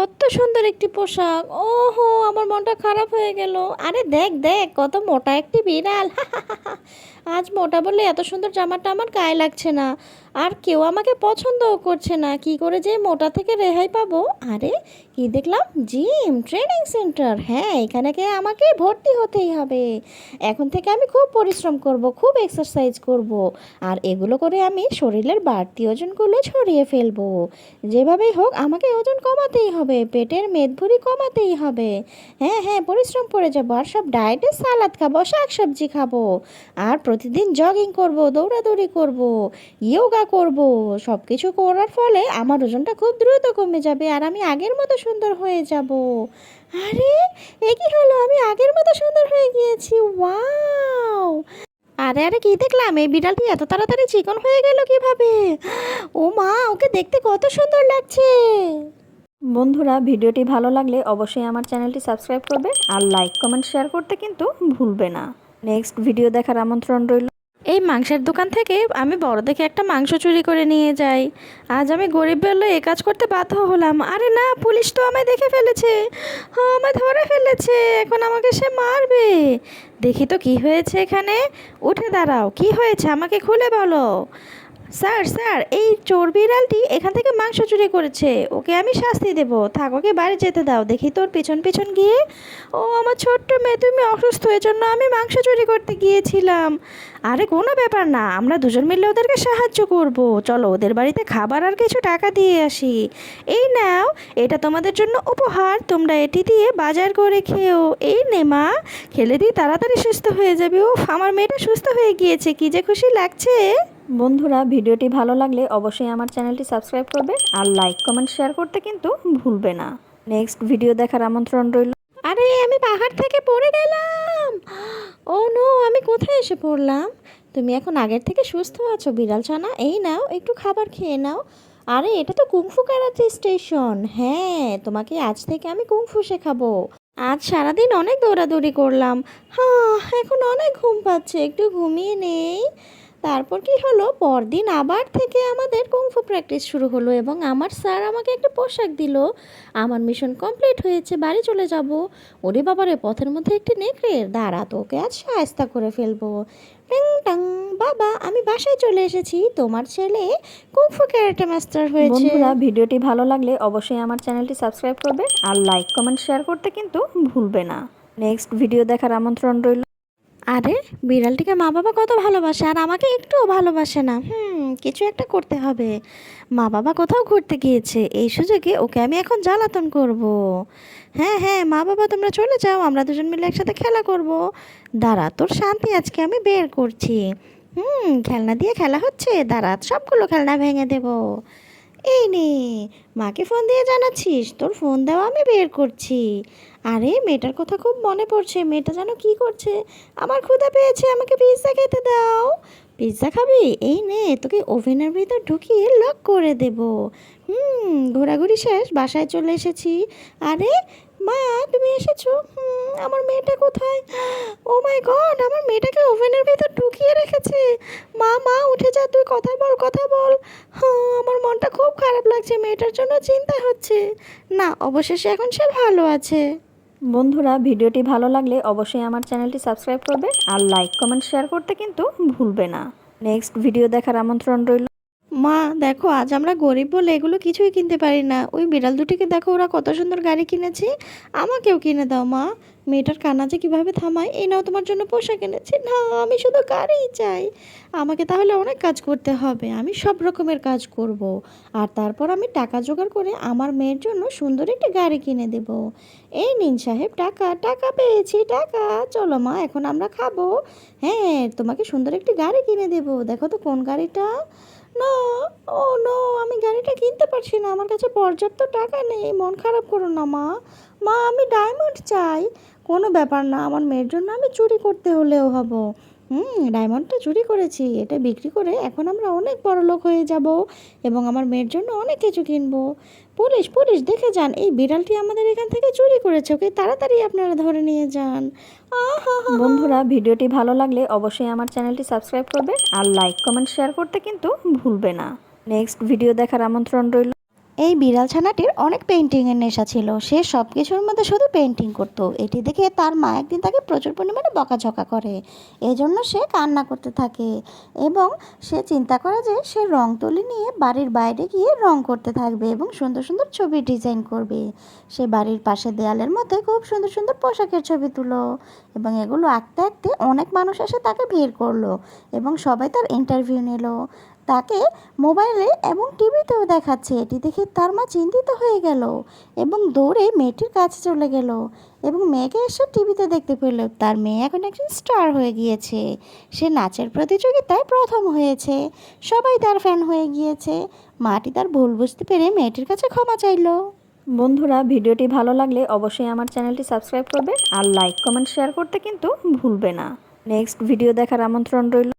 কত সুন্দর একটি পোশাক। ওহো, আমার মনটা খারাপ হয়ে গেল। আরে দেখ দেখ, কত মোটা একটি বিড়াল। আজ মোটা বলে এত সুন্দর জামাটা আমার গায়ে লাগছে না, আর কেউ আমাকে পছন্দও করছে না। কি করে যে মোটা থেকে রেহাই পাবো? আরে কি দেখলাম, জিম ট্রেনিং সেন্টার। হ্যাঁ, এখানে আমাকে ভর্তি হতেই হবে। এখন থেকে আমি খুব পরিশ্রম করব, খুব এক্সারসাইজ করব, আর এগুলো করে আমি শরীরের বাড়তি ওজনগুলো ছড়িয়ে ফেলবো। যেভাবেই হোক আমাকে ওজন কমাতেই হবে, পেটের মেদভুঁড়ি কমাতেই হবে। হ্যাঁ হ্যাঁ, পরিশ্রম করে যাবো, আর সব ডায়েটে সালাদ খাবো, শাক সবজি খাবো, আর প্রতিদিন জগিং করব, দৌড়াদৌড়ি করব, ইয়োগা করব। সব কিছু করার ফলে আমার ওজনটা খুব দ্রুত কমে যাবে, আর আমি আগের মতো সুন্দর হয়ে যাব। আরে এ কি হলো, আমি আগের মতো সুন্দর হয়ে গিয়েছি। ওয়াও! আরে আরে, কি দেখলাম, এই বিড়ালটি এত তাড়াতাড়ি চিকন হয়ে গেল কিভাবে? ও মা, ওকে দেখতে কত সুন্দর লাগছে। বন্ধুরা, ভিডিওটি ভালো লাগলে অবশ্যই আমার চ্যানেলটি সাবস্ক্রাইব করবে আর লাইক কমেন্ট শেয়ার করতে কিন্তু ভুলবে না। নেক্সট ভিডিও দেখার আমন্ত্রণ রইল। এই মাংসের দোকান থেকে আমি বড় দেখে একটা মাংস চুরি করে নিয়ে যাই। আজ আমি গরিব বলে এ কাজ করতে বাধ্য হলাম। আরে না, পুলিশ তো আমায় দেখে ফেলেছে। হ্যাঁ, আমায় ধরে ফেলেছে, এখন আমাকে সে মারবে। দেখি তো কি হয়েছে এখানে। উঠে দাঁড়াও, কি হয়েছে আমাকে খুলে বলো। স্যার স্যার, এই চোর বিড়ালটি এখান থেকে মাংস চুরি করেছে, ওকে আমি শাস্তি দেব। থাক, ওকে বাড়ি যেতে দাও। দেখি তোর পিছন পিছন গিয়ে। ও আমার ছোট্ট মেয়ে, তুমি অসুস্থ, এজন্য আমি মাংস চুরি করতে গিয়েছিলাম। আরে কোনো ব্যাপার না, আমরা দুজন মিলে ওদেরকে সাহায্য করব। চলো ওদের বাড়িতে খাবার আর কিছু টাকা দিয়ে আসি। এই নাও, এটা তোমাদের জন্য উপহার, তোমরা এটি দিয়ে বাজার করে খেও। এই নে মা, খেলে দিয়ে তাড়াতাড়ি সুস্থ হয়ে যাবে। ও, আমার মেয়েটা সুস্থ হয়ে গিয়েছে, কি যে খুশি লাগছে। বন্ধুরা, ভিডিওটি ভালো লাগলে অবশ্যই আমার চ্যানেলটি সাবস্ক্রাইব করবে আর লাইক কমেন্ট শেয়ার করতে কিন্তু ভুলবে না। নেক্সট ভিডিও দেখার আমন্ত্রণ রইল। আরে আমি পাহাড় থেকে পড়ে গেলাম। ও নো, আমি কোথায় এসে পড়লাম? তুমি এখন আগের থেকে সুস্থ আছো বিড়াল ছানা, এই নাও একটু খাবার খেয়ে নাও। আরে এটা তো কুংফু ক্যারাটে স্টেশন। হ্যাঁ, তোমাকে আজ থেকে আমি কুংফু শেখাবো। আজ সারাদিন অনেক দৌড়াদৌড়ি করলাম। হ্যাঁ, এখন অনেক ঘুম পাচ্ছে, একটু ঘুমিয়ে নেই। তারপর কি হলো, পরদিন আবার থেকে আমাদের কুংফু প্র্যাকটিস শুরু হলো, এবং আমার স্যার আমাকে একটা পোশাক দিল। আমার মিশন কমপ্লিট হয়েছে, বাড়ি চলে যাব। ওরে বাবারে, পথের মধ্যে একটি নেকড়ে। দাঁড়া, তোকে আজ শায়েস্তা করে ফেলবো। টিং টাং, বাবা আমি বাসায় চলে এসেছি, তোমার ছেলে কুংফু ক্যারাটে মাস্টার হয়েছে। বন্ধুরা, ভিডিওটি ভালো লাগলে অবশ্যই আমার চ্যানেলটি সাবস্ক্রাইব করবে আর লাইক কমেন্ট শেয়ার করতে কিন্তু ভুলবে না। নেক্সট ভিডিও দেখার আমন্ত্রণ রইল। আরে বিড়ালটিকে মা বাবা কত ভালোবাসে, আর আমাকে একটুও ভালোবাসে না। কিছু একটা করতে হবে। মা বাবা কোথাও ঘুরতে গিয়েছে, এই সুযোগে ওকে আমি এখন জ্বালাতন করব। হ্যাঁ হ্যাঁ, মা বাবা তোমরা চলে যাও, আমরা দুজন মিলে একসাথে খেলা করব। দাঁড়া, তোর শান্তি আজকে আমি বের করছি। খেলনা দিয়ে খেলা হচ্ছে, দাঁড়া সবগুলো খেলনা ভেঙে দেব। এই নে, মাকে ফোন দিয়ে জানাচ্ছিস, তোর ফোন দেওয়া আমি বের করছি। আরে মেয়েটার কথা খুব মনে পড়ছে, মেয়েটা যেন কি করছে। আমার ক্ষুধা পেয়েছে, আমাকে পিৎজা খেতে দাও। পিৎজা খাবি? এই নে, তোকে ওভেনের ভিতর ঢুকিয়ে লক করে দেব। ঘোরাঘুরি শেষ, বাসায় চলে এসেছি। আরে মা, তুমি এসেছো? আমার মেয়েটা কোথায়? ও মাই গড, আমার মেয়েটাকে ওভেনের ভিতর ঢুকিয়ে রেখেছে। মা মা, উঠে যা, তুই কথা বল কথা বল। হ্যাঁ, আমার মনটা খুব খারাপ লাগছে, মেয়েটার জন্য চিন্তা হচ্ছে। না, অবশেষে এখন সে ভালো আছে। বন্ধুরা, ভিডিওটি ভালো লাগলে অবশ্যই আমার চ্যানেলটি সাবস্ক্রাইব করবে আর লাইক কমেন্ট শেয়ার করতে কিন্তু ভুলবে না। নেক্সট ভিডিও দেখার আমন্ত্রণ রইল। মা দেখো, আজ আমরা গরিব বলে এগুলো কিছুই কিনতে পারি না। ওই বিড়াল দুটিকে দেখো, ওরা কত সুন্দর গাড়ি কিনেছে। আমাকেও কিনে দাও মা। মেয়েটার কান্না যে কীভাবে থামায়। এই নাও, তোমার জন্য পোশাক এনেছি। না, আমি শুধু গাড়িই চাই। আমাকে তাহলে অনেক কাজ করতে হবে, আমি সব রকমের কাজ করব। আর তারপর আমি টাকা জোগাড় করে আমার মেয়ের জন্য সুন্দর একটি গাড়ি কিনে দেব। এই নিন সাহেব, টাকা টাকা পেয়েছি, টাকা। চলো মা, এখন আমরা খাবো। হ্যাঁ, তোমাকে সুন্দর একটি গাড়ি কিনে দেব। দেখো তো কোন গাড়িটা। না, ও নো, আমি গাড়িটা কিনতে পারছি না, আমার কাছে পর্যাপ্ত টাকা নেই। মন খারাপ করো না মা। মা, আমি ডায়মন্ড চাই। কোনো ব্যাপার না, আমার মেয়ের জন্য আমি চুরি করতে হলেও হব। ডায়মন্ডটা চুরি করেছি, এটা বিক্রি করে এখন আমরা অনেক বড়লোক হয়ে যাব, এবং আমার মেয়ের জন্য অনেক কিছু কিনবো। পুলিশ পুলিশ, দেখে যান, এই বিড়ালটি আমাদের এখান থেকে চুরি করেছে, ওকে তাড়াতাড়ি আপনারা ধরে নিয়ে যান। আহা হা। বন্ধুরা, ভিডিওটি ভালো লাগলে অবশ্যই আমার চ্যানেলটি সাবস্ক্রাইব করবে আর লাইক কমেন্ট শেয়ার করতে কিন্তু ভুলবে না। নেক্সট ভিডিও দেখার আমন্ত্রণ রইল। এই বিড়াল ছানাটির অনেক পেন্টিংয়ের নেশা ছিল। সে সব কিছুর মধ্যে শুধু পেন্টিং করত। এটি দেখে তার মা একদিন তাকে প্রচুর পরিমাণে বকাঝকা করে। এজন্য সে কান্না করতে থাকে এবং সে চিন্তা করে যে সে রং তুলি নিয়ে বাড়ির বাইরে গিয়ে রং করতে থাকবে এবং সুন্দর সুন্দর ছবি ডিজাইন করবে। সে বাড়ির পাশে দেয়ালের মধ্যে খুব সুন্দর সুন্দর পোশাকের ছবি তুলো এবং এগুলো আঁকতে আঁকতে অনেক মানুষ এসে তাকে ভিড় করলো এবং সবাই তার ইন্টারভিউ নিল। তাকে মোবাইলে এবং টিভিতেও দেখাচ্ছে। এটি দেখে তার মা চিন্তিত হয়ে গেল এবং দৌড়ে মেয়েটির কাছে চলে গেল এবং মেয়েকে এসে টিভিতে দেখতে পেল তার মেয়ে এখন একজন স্টার হয়ে গিয়েছে। সে নাচের প্রতিযোগিতায় প্রথম হয়েছে। সবাই তার ফ্যান হয়ে গিয়েছে। মাটি তার ভুল বুঝতে পেরে মেয়েটির কাছে ক্ষমা চাইলো। বন্ধুরা ভিডিওটি ভালো লাগলে অবশ্যই আমার চ্যানেলটি সাবস্ক্রাইব করবে আর লাইক কমেন্ট শেয়ার করতে কিন্তু ভুলবে না। নেক্সট ভিডিও দেখার আমন্ত্রণ রইল।